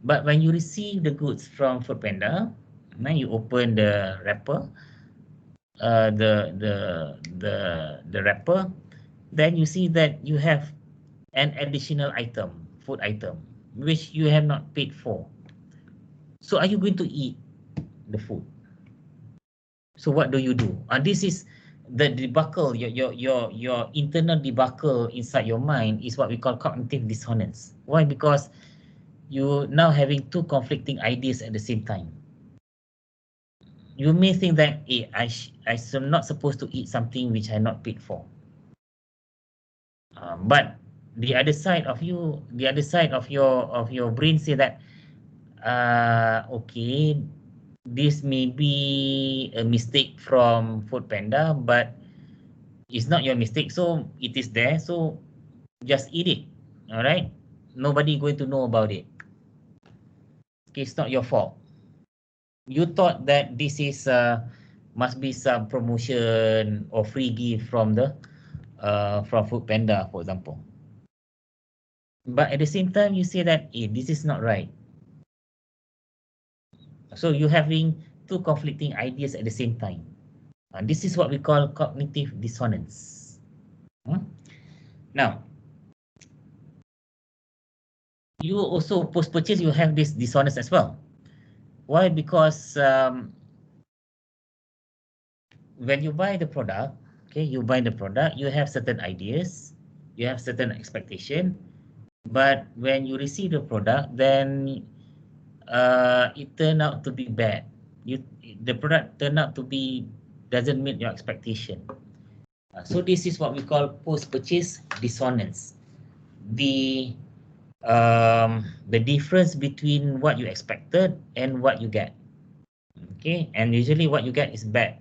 But when you receive the goods from Foodpanda, now you open the wrapper, the wrapper, then you see that you have an additional item, food item, which you have not paid for. So are you going to eat the food? So what do you do? This is the debacle, your internal debacle inside your mind is what we call cognitive dissonance. Why? Because you now having two conflicting ideas at the same time. You may think that, hey, I'm not supposed to eat something which I not paid for. But the other side of your brain say that, okay, this may be a mistake from Foodpanda, but it's not your mistake, so it is there, so just eat it. All right, nobody going to know about it. Okay, it's not your fault. You thought that this is must be some promotion or free gift from Foodpanda, for example. But at the same time, you say that, hey, this is not right. So you're having two conflicting ideas at the same time. This is what we call cognitive dissonance. Now, you also post-purchase, you have this dissonance as well. Why? Because when you buy the product, okay, you have certain ideas, you have certain expectation, but when you receive the product, then it turned out to be bad. The product turned out to be doesn't meet your expectation. So this is what we call post-purchase dissonance. The difference between what you expected and what you get. Okay, and usually what you get is bad.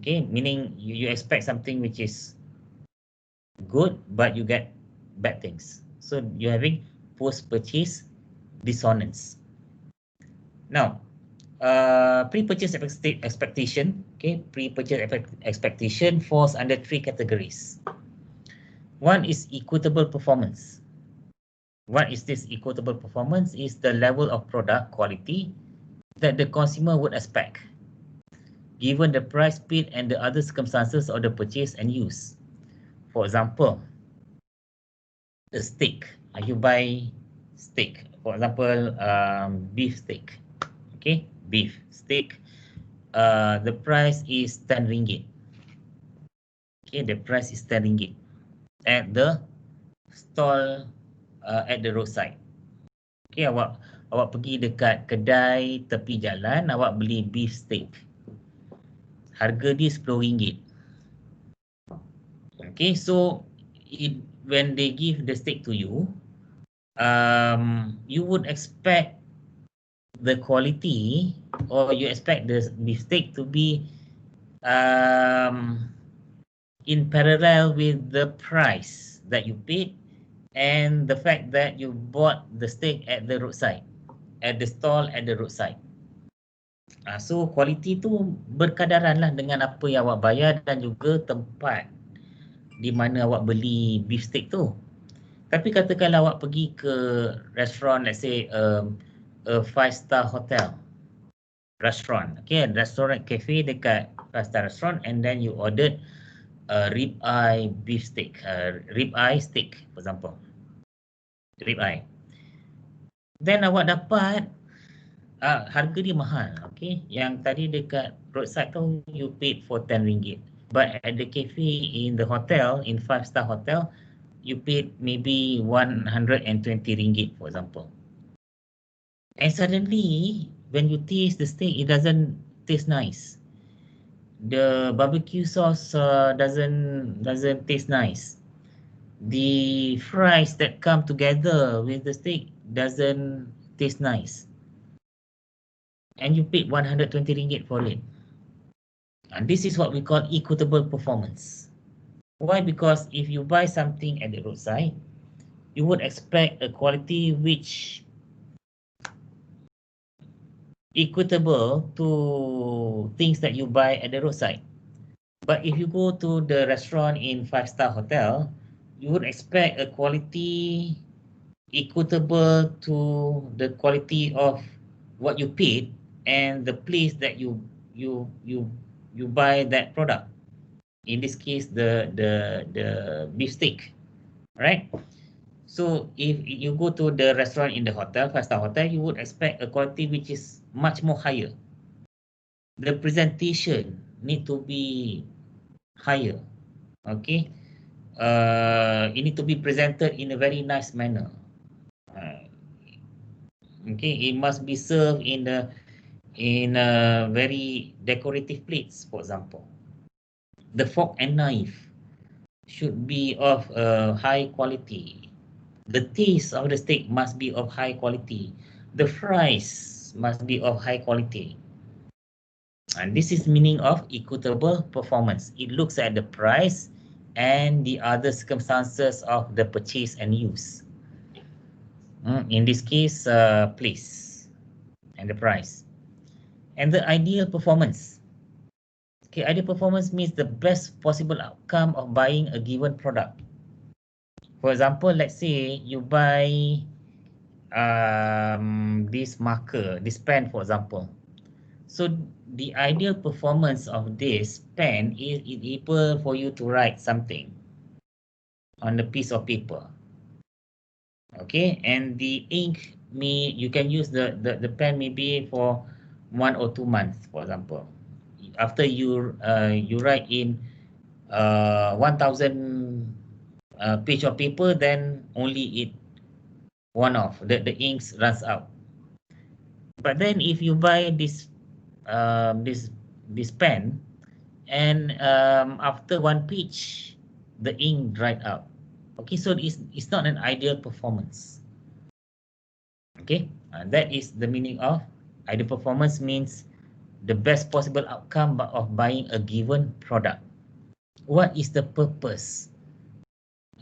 Okay, meaning you expect something which is good, but you get bad things. So you're having post-purchase dissonance. Now, pre-purchase expectation. Okay, pre-purchase expectation falls under three categories. One is equitable performance. What is this equitable performance? Is the level of product quality that the consumer would expect, given the price paid and the other circumstances of the purchase and use. For example, the steak. You buy steak. For example, beef steak. Okay, beef steak. The price is 10 ringgit. Okay, the price is 10 ringgit at the stall at the roadside. Okay, awak pergi dekat kedai tepi jalan, awak beli beef steak. Harga dia 10 ringgit. Okay, so when they give the steak to you, you would expect the quality, or you expect the mistake to be in parallel with the price that you paid and the fact that you bought the steak at the roadside, at the stall at the roadside. So quality tu berkadaran lah dengan apa yang awak bayar dan juga tempat di mana awak beli beef steak tu. Tapi katakanlah awak pergi ke restoran, let's say a 5-star hotel restaurant, okay, restaurant cafe dekat 5-star restaurant, and then you ordered a rib eye beef steak, rib eye steak for example, rib eye. Then awak dapat harga dia mahal, okay. Yang tadi dekat roadside tu you paid for 10 ringgit. But at the cafe in the hotel, in 5-star hotel, you paid maybe 120 ringgit, for example. And suddenly, when you taste the steak, it doesn't taste nice. The barbecue sauce doesn't taste nice. The fries that come together with the steak doesn't taste nice. And you paid 120 ringgit for it. And this is what we call equitable performance. Why? Because if you buy something at the roadside, you would expect a quality which equitable to things that you buy at the roadside. But if you go to the restaurant in 5-star hotel, you would expect a quality equitable to the quality of what you paid and the place that you buy that product. In this case, the beef steak, right? So if you go to the restaurant in the hotel, 5-star hotel, you would expect a quality which is much more higher. The presentation need to be higher, okay? It need to be presented in a very nice manner. Okay, it must be served in a very decorative plates, for example. The fork and knife should be of high quality. The taste of the steak must be of high quality. The fries must be of high quality. And this is meaning of equitable performance. It looks at the price and the other circumstances of the purchase and use. In this case, place and the price. And the ideal performance. Okay, ideal performance means the best possible outcome of buying a given product. For example, let's say you buy this marker, this pen, for example. So the ideal performance of this pen is able for you to write something on a piece of paper. Okay, and the ink, you can use the pen maybe for 1 or 2 months, for example. After you write in 1,000 page of paper, then only the inks runs out. But then if you buy this pen, and after 1 page, the ink dried out. Okay, so it's not an ideal performance. Okay, that is the meaning of ideal performance. Means the best possible outcome of buying a given product. What is the purpose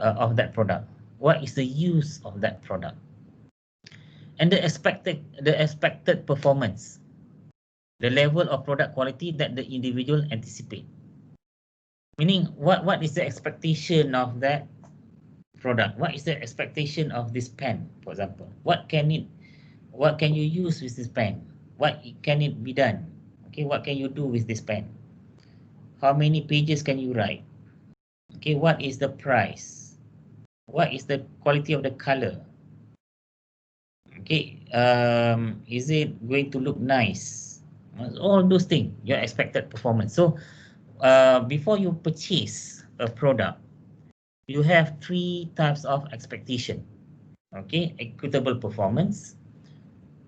of that product? What is the use of that product? And the expected performance, the level of product quality that the individual anticipate. Meaning, what is the expectation of that product? What is the expectation of this pen, for example? What can you use with this pen? What can it be done? Okay, what can you do with this pen? How many pages can you write? Okay, what is the price? What is the quality of the color? Okay, is it going to look nice? All those things, your expected performance. So before you purchase a product, you have 3 types of expectation. Okay, equitable performance,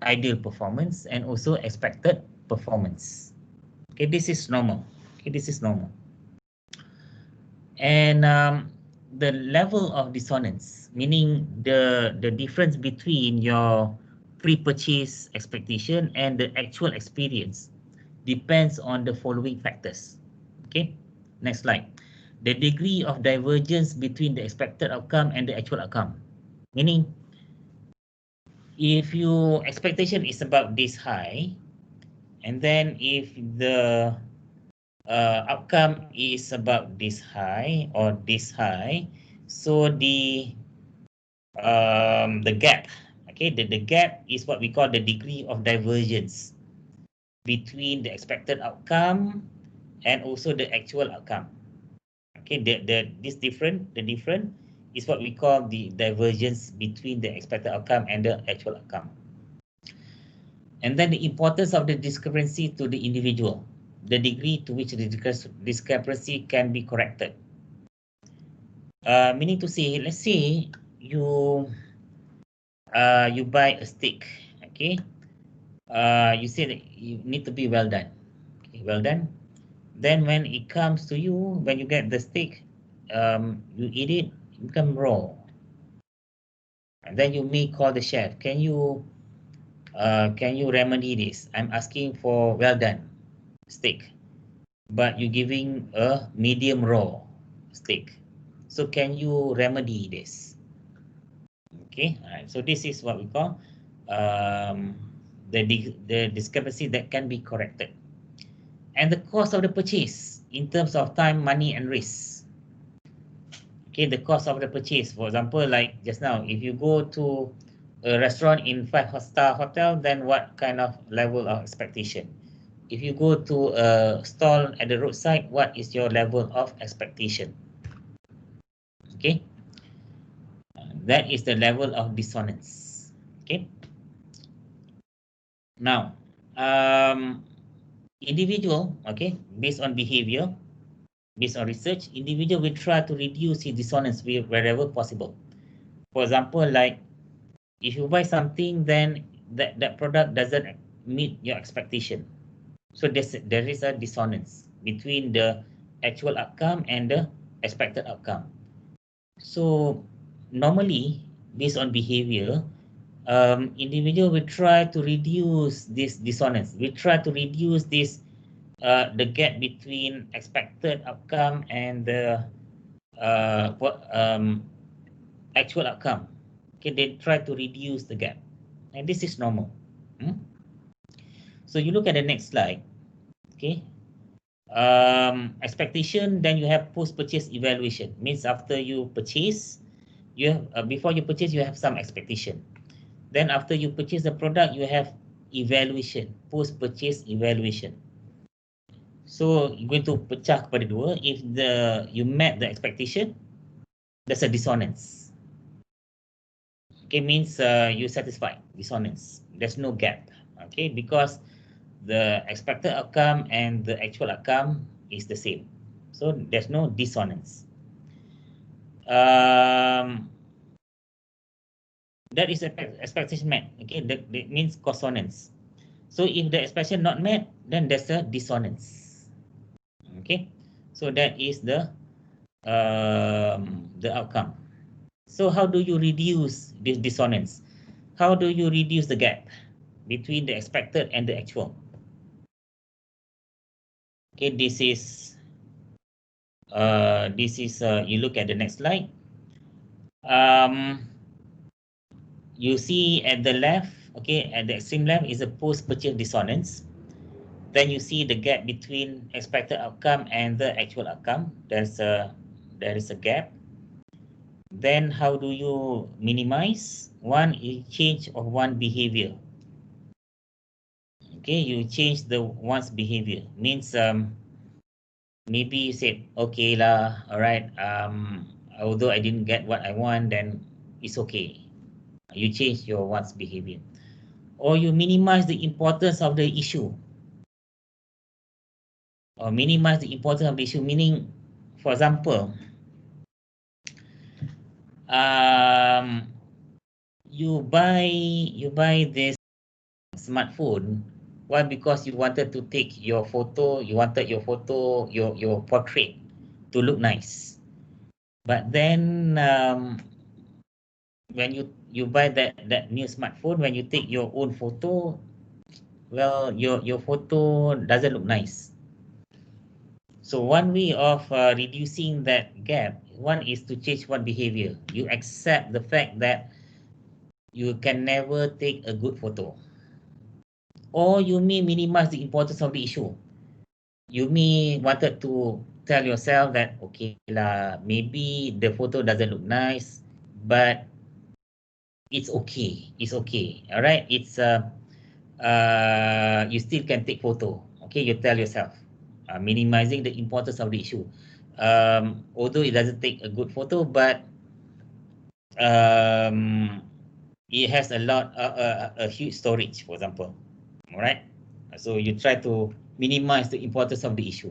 ideal performance, and also expected performance. Okay, this is normal. Okay, this is normal. And the level of dissonance, meaning the difference between your pre-purchase expectation and the actual experience depends on the following factors. Okay, next slide. The degree of divergence between the expected outcome and the actual outcome. Meaning, if your expectation is about this high, and then if the outcome is about this high or this high, so the gap, okay, the gap is what we call the degree of divergence between the expected outcome and also the actual outcome. Okay, the different is what we call the divergence between the expected outcome and the actual outcome. And then the importance of the discrepancy to the individual, the degree to which the discrepancy can be corrected. Meaning to say, let's say you buy a steak, okay? You say that you need to be well done. Okay, well done. Then when it comes to you, when you get the steak, you eat it, it become raw. And then you may call the chef, can you remedy this? I'm asking for well done steak, but you're giving a medium raw steak. So can you remedy this? Okay, all right. So this is what we call the discrepancy that can be corrected. And the cost of the purchase in terms of time, money, and risk. Okay, the cost of the purchase. For example, like just now, if you go to a restaurant in 5-star hotel, then what kind of level of expectation? If you go to a stall at the roadside, what is your level of expectation? Okay, that is the level of dissonance. Okay. Now, individual, okay, based on behavior, based on research, individual will try to reduce his dissonance wherever possible. For example, like if you buy something, then that product doesn't meet your expectation. So there is a dissonance between the actual outcome and the expected outcome. So normally, based on behavior, individual will try to reduce this dissonance. We try to reduce this the gap between expected outcome and the actual outcome. Okay, they try to reduce the gap, and this is normal. So you look at the next slide. Okay, expectation. Then you have post-purchase evaluation. Means after you purchase, you have before you purchase, you have some expectation. Then after you purchase the product, you have evaluation, post-purchase evaluation. So you're going to pecah kepada dua. If you met the expectation, there's a dissonance. Okay, means you satisfied. Dissonance. There's no gap. Okay, because the expected outcome and the actual outcome is the same. So there's no dissonance. That is expectation met. Okay, that means consonance. So if the expectation not met, then there's a dissonance. Okay, so that is the outcome. So how do you reduce this dissonance? How do you reduce the gap between the expected and the actual? Okay, this is you look at the next slide. You see at the left, okay, at the extreme left is a post-purchase dissonance. Then you see the gap between expected outcome and the actual outcome. There is a gap. Then how do you minimize? One is change of one behavior. Okay, you change the one's behavior. Means maybe you said, okay lah, all right. Although I didn't get what I want, then it's okay. You change your one's behavior, or you minimize the importance of the issue. Or minimize the importance of the issue, meaning, for example, you buy this smartphone. Why? Because you wanted to take your photo. You wanted your photo, your portrait, to look nice. But then when you buy that new smartphone, when you take your own photo, well, your photo doesn't look nice. So one way of reducing that gap, one is to change one behavior. You accept the fact that you can never take a good photo, or you may minimize the importance of the issue. You may wanted to tell yourself that, okay lah, maybe the photo doesn't look nice, but it's okay. It's okay. All right. It's you still can take photo. Okay, you tell yourself, minimizing the importance of the issue. Although it doesn't take a good photo, but it has a huge storage, for example. All right. So you try to minimize the importance of the issue.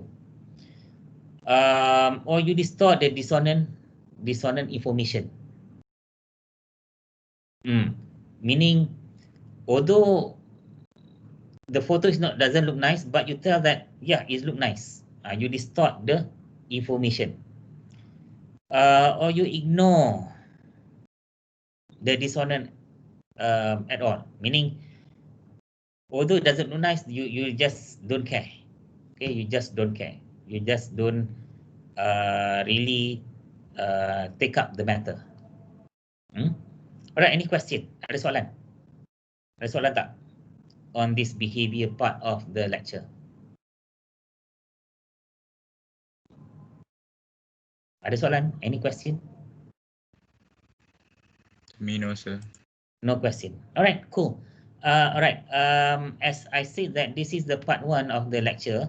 Or you distort the dissonant information. Meaning, although the photo doesn't look nice, but you tell that, yeah, it look nice. You distort the information. Or you ignore the dissonant at all. Meaning, although it doesn't look nice, you just don't care. Okay, you just don't care. You just don't really take up the matter. Alright, any question? Ada soalan? Ada soalan tak on this behavior part of the lecture? Ada soalan? Any question? Me no, sir. No question. Alright, cool. Alright, as I said that this is the part 1 of the lecture.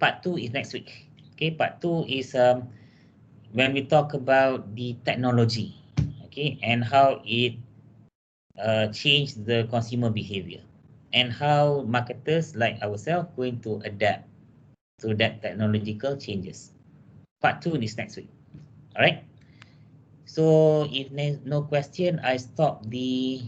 Part 2 is next week. Okay, part 2 is when we talk about the technology, okay, and how it changed the consumer behavior, and how marketers like ourselves going to adapt to that technological changes. Part 2 is next week. All right. So if there's no question, I stop the